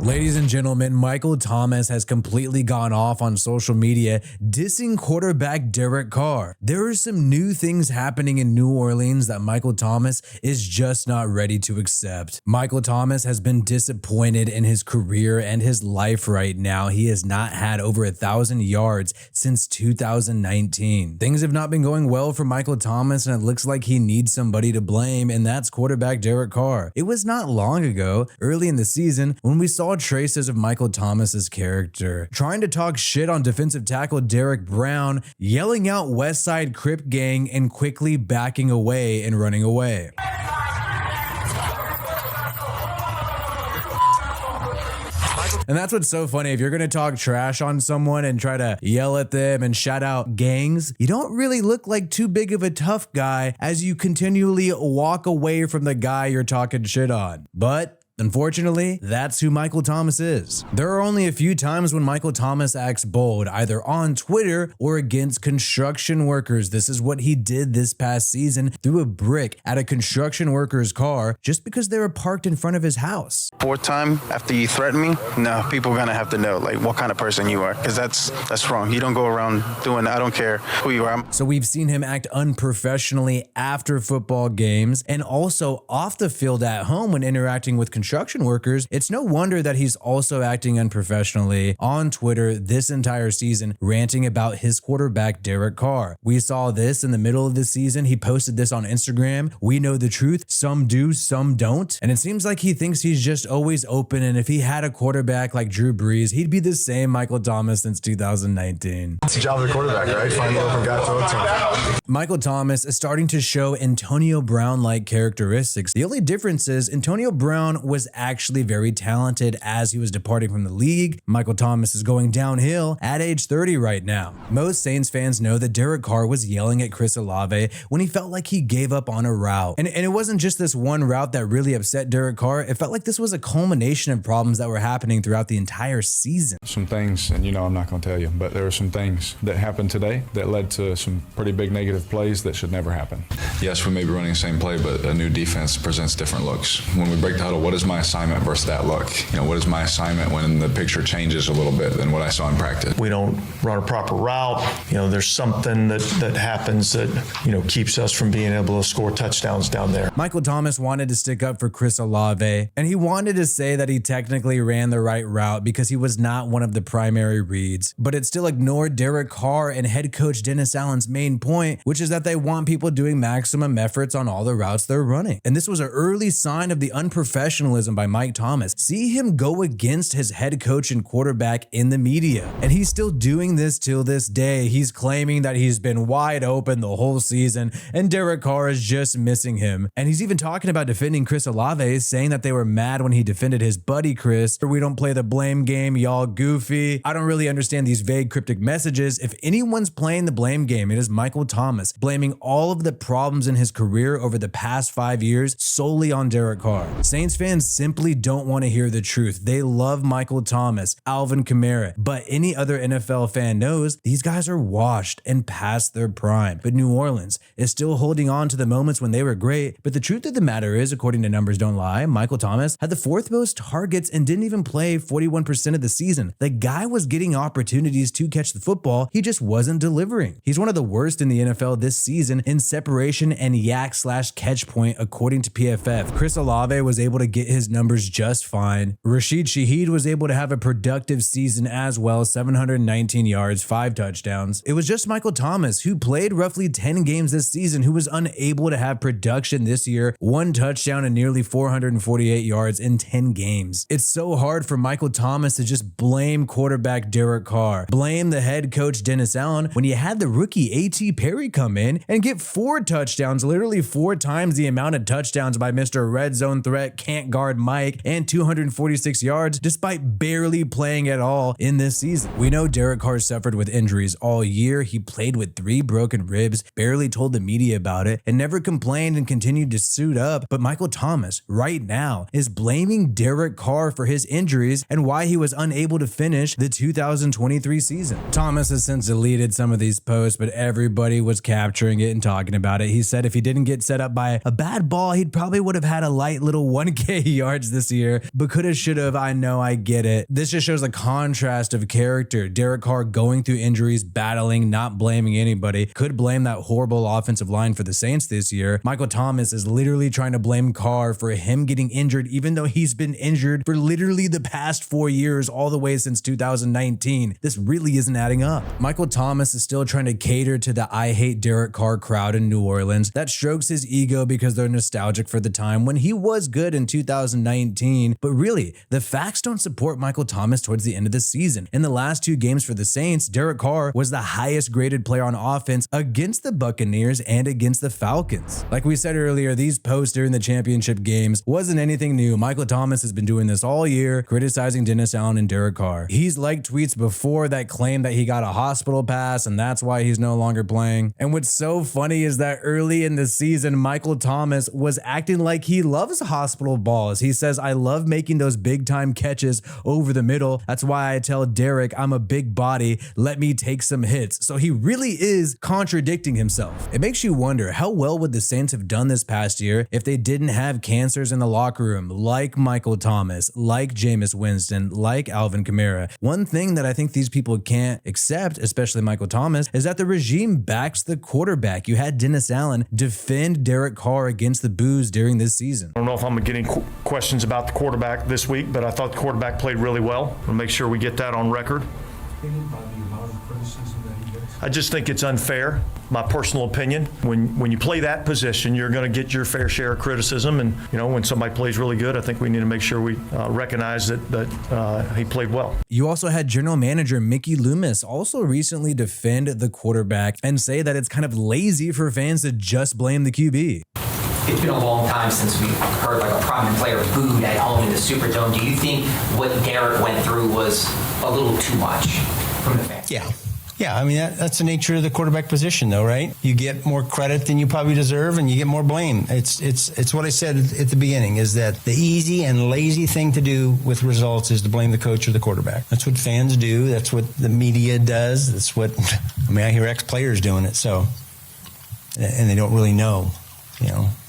Ladies and gentlemen, Michael Thomas has completely gone off on social media dissing quarterback Derek Carr. There are some new things happening in New Orleans that Michael Thomas is just not ready to accept. Michael Thomas has been disappointed in his career and his life right now. He has not had over 1,000 yards since 2019. Things have not been going well for Michael Thomas, and it looks like he needs somebody to blame, and that's quarterback Derek Carr. It was not long ago, early in the season, when we saw traces of Michael Thomas's character, trying to talk shit on defensive tackle Derek Brown, yelling out West Side Crip Gang, and quickly backing away and running away. And that's what's so funny. If you're going to talk trash on someone and try to yell at them and shout out gangs, you don't really look like too big of a tough guy as you continually walk away from the guy you're talking shit on. But unfortunately, that's who Michael Thomas is. There are only a few times when Michael Thomas acts bold, either on Twitter or against construction workers. This is what he did this past season, threw a brick at a construction worker's car just because they were parked in front of his house. Fourth time after you threaten me, no, people are gonna have to know like what kind of person you are, because that's wrong. You don't go around doing, I don't care who you are. So we've seen him act unprofessionally after football games and also off the field at home when interacting with construction workers. It's no wonder that he's also acting unprofessionally on Twitter this entire season, ranting about his quarterback Derek Carr. We saw this in the middle of the season. He posted this on Instagram. We know the truth. Some do, some don't. And it seems like he thinks he's just always open, and if he had a quarterback like Drew Brees, he'd be the same Michael Thomas since 2019. It's the job of the quarterback, right? Find the open guy, throw it to him. Michael Thomas is starting to show Antonio Brown-like characteristics. The only difference is Antonio Brown was actually very talented as he was departing from the league. Michael Thomas is going downhill at age 30 right now. Most Saints fans know that Derek Carr was yelling at Chris Olave when he felt like he gave up on a route. And it wasn't just this one route that really upset Derek Carr. It felt like this was a culmination of problems that were happening throughout the entire season. Some things, and I'm not going to tell you, but there were some things that happened today that led to some pretty big negative plays that should never happen. Yes, we may be running the same play, but a new defense presents different looks. When we break the huddle, what is my assignment versus that look? What is my assignment when the picture changes a little bit than what I saw in practice? We don't run a proper route. There's something that happens that, keeps us from being able to score touchdowns down there. Michael Thomas wanted to stick up for Chris Olave, and he wanted to say that he technically ran the right route because he was not one of the primary reads, but it still ignored Derek Carr and head coach Dennis Allen's main point, which is that they want people doing maximum efforts on all the routes they're running. And this was an early sign of the unprofessionalism by Mike Thomas. See him go against his head coach and quarterback in the media. And he's still doing this till this day. He's claiming that he's been wide open the whole season and Derek Carr is just missing him. And he's even talking about defending Chris Olave, saying that they were mad when he defended his buddy Chris, or we don't play the blame game, y'all goofy. I don't really understand these vague cryptic messages. If anyone's playing the blame game, it is Michael Thomas, blaming all of the problems in his career over the past 5 years solely on Derek Carr. Saints fans simply don't want to hear the truth. They love Michael Thomas, Alvin Kamara, but any other NFL fan knows these guys are washed and past their prime. But New Orleans is still holding on to the moments when they were great. But the truth of the matter is, according to Numbers Don't Lie, Michael Thomas had the 4th most targets and didn't even play 41% of the season. The guy was getting opportunities to catch the football. He just wasn't delivering. He's one of the worst in the NFL this season in separation and yak/catch point, according to PFF. Chris Olave was able to get his numbers just fine. Rashid Shaheed was able to have a productive season as well, 719 yards, 5 touchdowns. It was just Michael Thomas, who played roughly 10 games this season, who was unable to have production this year, 1 touchdown and nearly 448 yards in 10 games. It's so hard for Michael Thomas to just blame quarterback Derek Carr, blame the head coach Dennis Allen, when you had the rookie A.T. Perry come in and get 4 touchdowns, literally 4 times the amount of touchdowns by Mr. Red Zone Threat, can't guard Mike, and 246 yards despite barely playing at all in this season. We know Derek Carr suffered with injuries all year. He played with 3 broken ribs, barely told the media about it, and never complained and continued to suit up. But Michael Thomas right now is blaming Derek Carr for his injuries and why he was unable to finish the 2023 season. Thomas has since deleted some of these posts, but everybody was capturing it and talking about it. He said if he didn't get set up by a bad ball, he probably would have had a light little 1K yards this year, but coulda, shoulda, I know, I get it. This just shows a contrast of character. Derek Carr going through injuries, battling, not blaming anybody. Could blame that horrible offensive line for the Saints this year. Michael Thomas is literally trying to blame Carr for him getting injured, even though he's been injured for literally the past 4 years, all the way since 2019. This really isn't adding up. Michael Thomas is still trying to cater to the I hate Derek Carr crowd in New Orleans that strokes his ego because they're nostalgic for the time when he was good in 2019. But really, the facts don't support Michael Thomas towards the end of the season. In the last 2 games for the Saints, Derek Carr was the highest graded player on offense against the Buccaneers and against the Falcons. Like we said earlier, these posts during the championship games wasn't anything new. Michael Thomas has been doing this all year, criticizing Dennis Allen and Derek Carr. He's liked tweets before that claim that he got a hospital pass and that's why he's no longer playing. And what's so funny is that early in the season, Michael Thomas was acting like he loves hospital balls. He says, I love making those big time catches over the middle. That's why I tell Derek, I'm a big body. Let me take some hits. So he really is contradicting himself. It makes you wonder, how well would the Saints have done this past year if they didn't have cancers in the locker room like Michael Thomas, like Jameis Winston, like Alvin Kamara? One thing that I think these people can't accept, especially Michael Thomas, is that the regime backs the quarterback. You had Dennis Allen defend Derek Carr against the boos during this season. I don't know if I'm getting questions about the quarterback this week, but I thought the quarterback played really well. We'll make sure we get that on record. I just think it's unfair, my personal opinion. When you play that position, you're going to get your fair share of criticism. And, when somebody plays really good, I think we need to make sure we recognize that he played well. You also had general manager Mickey Loomis also recently defend the quarterback and say that it's kind of lazy for fans to just blame the QB. It's been a long time since we've heard like a prominent player booed at home in the Superdome. Do you think what Derek went through was a little too much from the fans? Yeah, I mean, that's the nature of the quarterback position, though, right? You get more credit than you probably deserve, and you get more blame. It's what I said at the beginning, is that the easy and lazy thing to do with results is to blame the coach or the quarterback. That's what fans do. That's what the media does. That's what, I hear ex-players doing it, so, and they don't really know,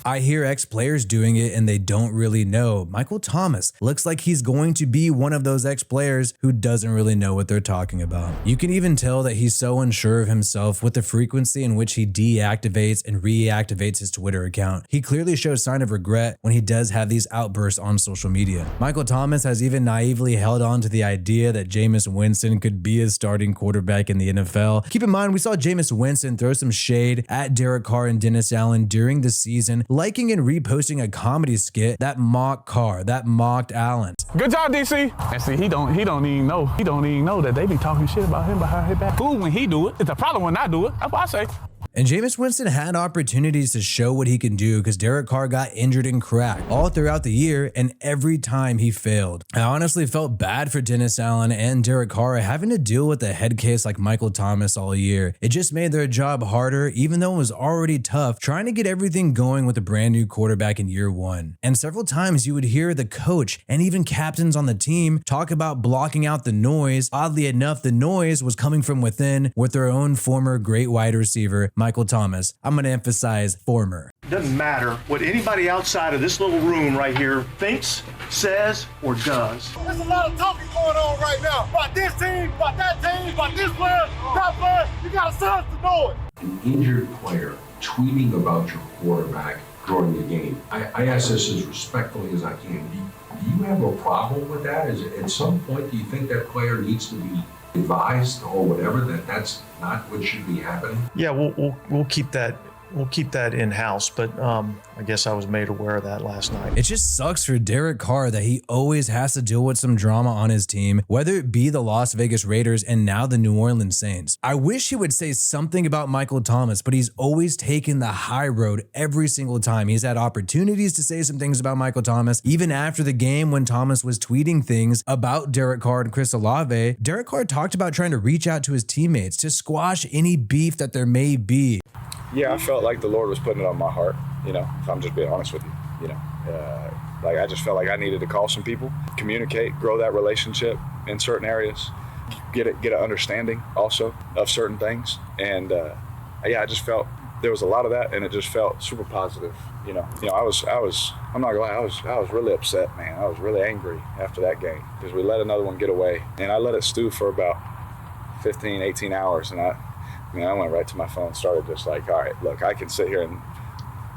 I hear ex-players doing it and they don't really know. Michael Thomas looks like he's going to be one of those ex-players who doesn't really know what they're talking about. You can even tell that he's so unsure of himself with the frequency in which he deactivates and reactivates his Twitter account. He clearly shows sign of regret when he does have these outbursts on social media. Michael Thomas has even naively held on to the idea that Jameis Winston could be a starting quarterback in the NFL. Keep in mind, we saw Jameis Winston throw some shade at Derek Carr and Dennis Allen during the season, liking and reposting a comedy skit that mocked Carr, that mocked Allen. Good job, DC. And see, he don't even know. He don't even know that they be talking shit about him behind his back. Cool when he do it. It's a problem when I do it. That's what I say. And Jameis Winston had opportunities to show what he can do because Derek Carr got injured and cracked all throughout the year, and every time he failed. I honestly felt bad for Dennis Allen and Derek Carr having to deal with a head case like Michael Thomas all year. It just made their job harder, even though it was already tough trying to get everything going with a brand new quarterback in year one. And several times you would hear the coach and even captains on the team talk about blocking out the noise. Oddly enough, the noise was coming from within with their own former great wide receiver, Michael Thomas. I'm going to emphasize former. Doesn't matter what anybody outside of this little room right here thinks, says, or does. There's a lot of talking going on right now about this team, about that team, about this player, that player. You got to start to know it. An injured player tweeting about your quarterback during the game. I ask this as respectfully as I can. Do you have a problem with that? Is it, at some point, do you think that player needs to be advised or whatever that that's not what should be happening? Yeah, we'll keep that. We'll keep that in-house, but I guess I was made aware of that last night. It just sucks for Derek Carr that he always has to deal with some drama on his team, whether it be the Las Vegas Raiders and now the New Orleans Saints. I wish he would say something about Michael Thomas, but he's always taken the high road every single time. He's had opportunities to say some things about Michael Thomas. Even after the game when Thomas was tweeting things about Derek Carr and Chris Olave, Derek Carr talked about trying to reach out to his teammates to squash any beef that there may be. Yeah, I felt like the Lord was putting it on my heart, if I'm just being honest with you, I just felt like I needed to call some people, communicate, grow that relationship in certain areas, get an understanding also of certain things. And I just felt there was a lot of that, and it just felt super positive. You know, I was, I'm not gonna lie, I was really upset, man. I was really angry after that game because we let another one get away, and I let it stew for about 15, 18 hours, and I went right to my phone, started just like, all right, look, I can sit here and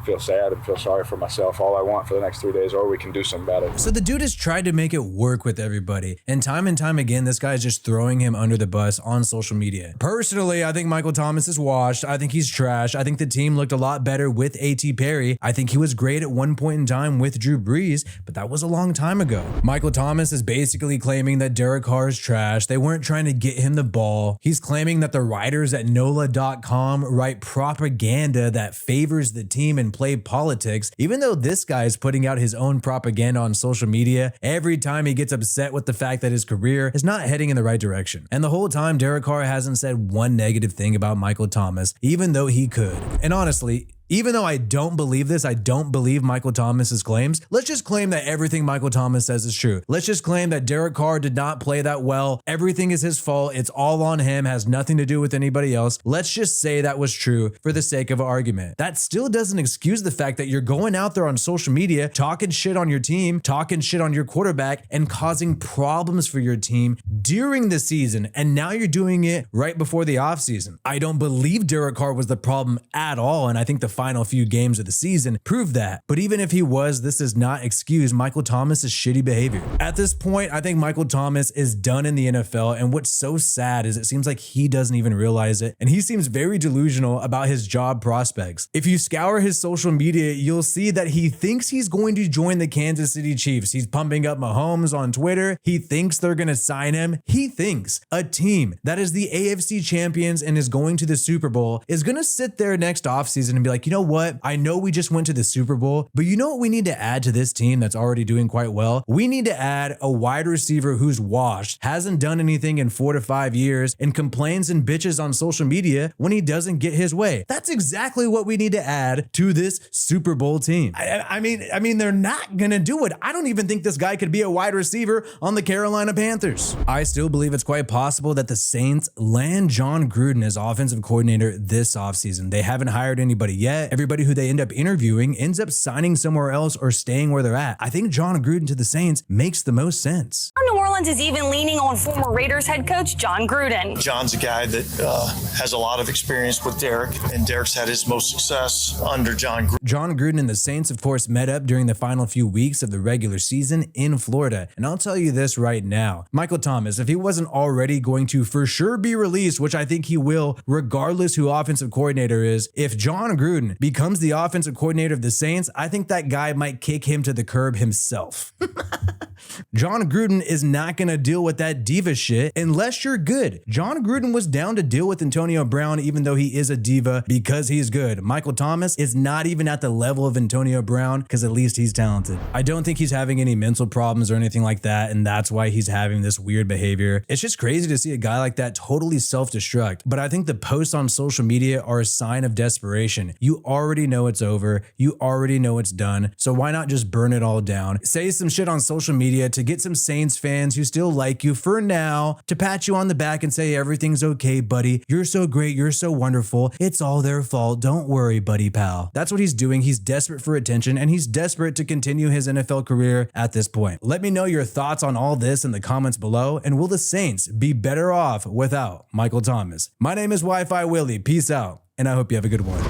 feel sad and feel sorry for myself all I want for the next 3 days, or we can do something about it. So the dude has tried to make it work with everybody, and time again, this guy is just throwing him under the bus on social media. Personally, I think Michael Thomas is washed. I think he's trash. I think the team looked a lot better with A.T. Perry. I think he was great at one point in time with Drew Brees, but that was a long time ago. Michael Thomas is basically claiming that Derek Carr is trash. They weren't trying to get him the ball. He's claiming that the writers at NOLA.com write propaganda that favors the team and play politics, even though this guy is putting out his own propaganda on social media every time he gets upset with the fact that his career is not heading in the right direction. And the whole time, Derek Carr hasn't said one negative thing about Michael Thomas, even though he could. And honestly, even though I don't believe this, I don't believe Michael Thomas's claims. Let's just claim that everything Michael Thomas says is true. Let's just claim that Derek Carr did not play that well. Everything is his fault. It's all on him, has nothing to do with anybody else. Let's just say that was true for the sake of argument. That still doesn't excuse the fact that you're going out there on social media, talking shit on your team, talking shit on your quarterback, and causing problems for your team during the season. And now you're doing it right before the offseason. I don't believe Derek Carr was the problem at all, and I think the final few games of the season prove that. But even if he was, this does not excuse Michael Thomas's shitty behavior. At this point, I think Michael Thomas is done in the NFL, and what's so sad is it seems like he doesn't even realize it, and he seems very delusional about his job prospects. If you scour his social media, you'll see that he thinks he's going to join the Kansas City Chiefs. He's pumping up Mahomes on Twitter. He thinks they're going to sign him. He thinks a team that is the AFC champions and is going to the Super Bowl is going to sit there next offseason and be like, you know what? I know we just went to the Super Bowl, but you know what we need to add to this team that's already doing quite well? We need to add a wide receiver who's washed, hasn't done anything in 4 to 5 years, and complains and bitches on social media when he doesn't get his way. That's exactly what we need to add to this Super Bowl team. I mean, they're not gonna do it. I don't even think this guy could be a wide receiver on the Carolina Panthers. I still believe it's quite possible that the Saints land Jon Gruden as offensive coordinator this offseason. They haven't hired anybody yet. Everybody who they end up interviewing ends up signing somewhere else or staying where they're at. I think Jon Gruden to the Saints makes the most sense. New Orleans is even leaning on former Raiders head coach Jon Gruden. John's a guy that has a lot of experience with Derek, and Derek's had his most success under Jon Gruden. Jon Gruden and the Saints, of course, met up during the final few weeks of the regular season in Florida. And I'll tell you this right now, Michael Thomas, if he wasn't already going to for sure be released, which I think he will, regardless who offensive coordinator is, if Jon Gruden becomes the offensive coordinator of the Saints, I think that guy might kick him to the curb himself. Jon Gruden is not going to deal with that diva shit unless you're good. Jon Gruden was down to deal with Antonio Brown, even though he is a diva, because he's good. Michael Thomas is not even at the level of Antonio Brown because at least he's talented. I don't think he's having any mental problems or anything like that, and that's why he's having this weird behavior. It's just crazy to see a guy like that totally self-destruct, but I think the posts on social media are a sign of desperation. You already know it's over. You already know it's done. So why not just burn it all down? Say some shit on social media to get some Saints fans who still like you for now to pat you on the back and say everything's okay, buddy. You're so great. You're so wonderful. It's all their fault. Don't worry, buddy pal. That's what he's doing. He's desperate for attention, and he's desperate to continue his NFL career at this point. Let me know your thoughts on all this in the comments below, and will the Saints be better off without Michael Thomas? My name is WiFiWillie. Peace out, and I hope you have a good one.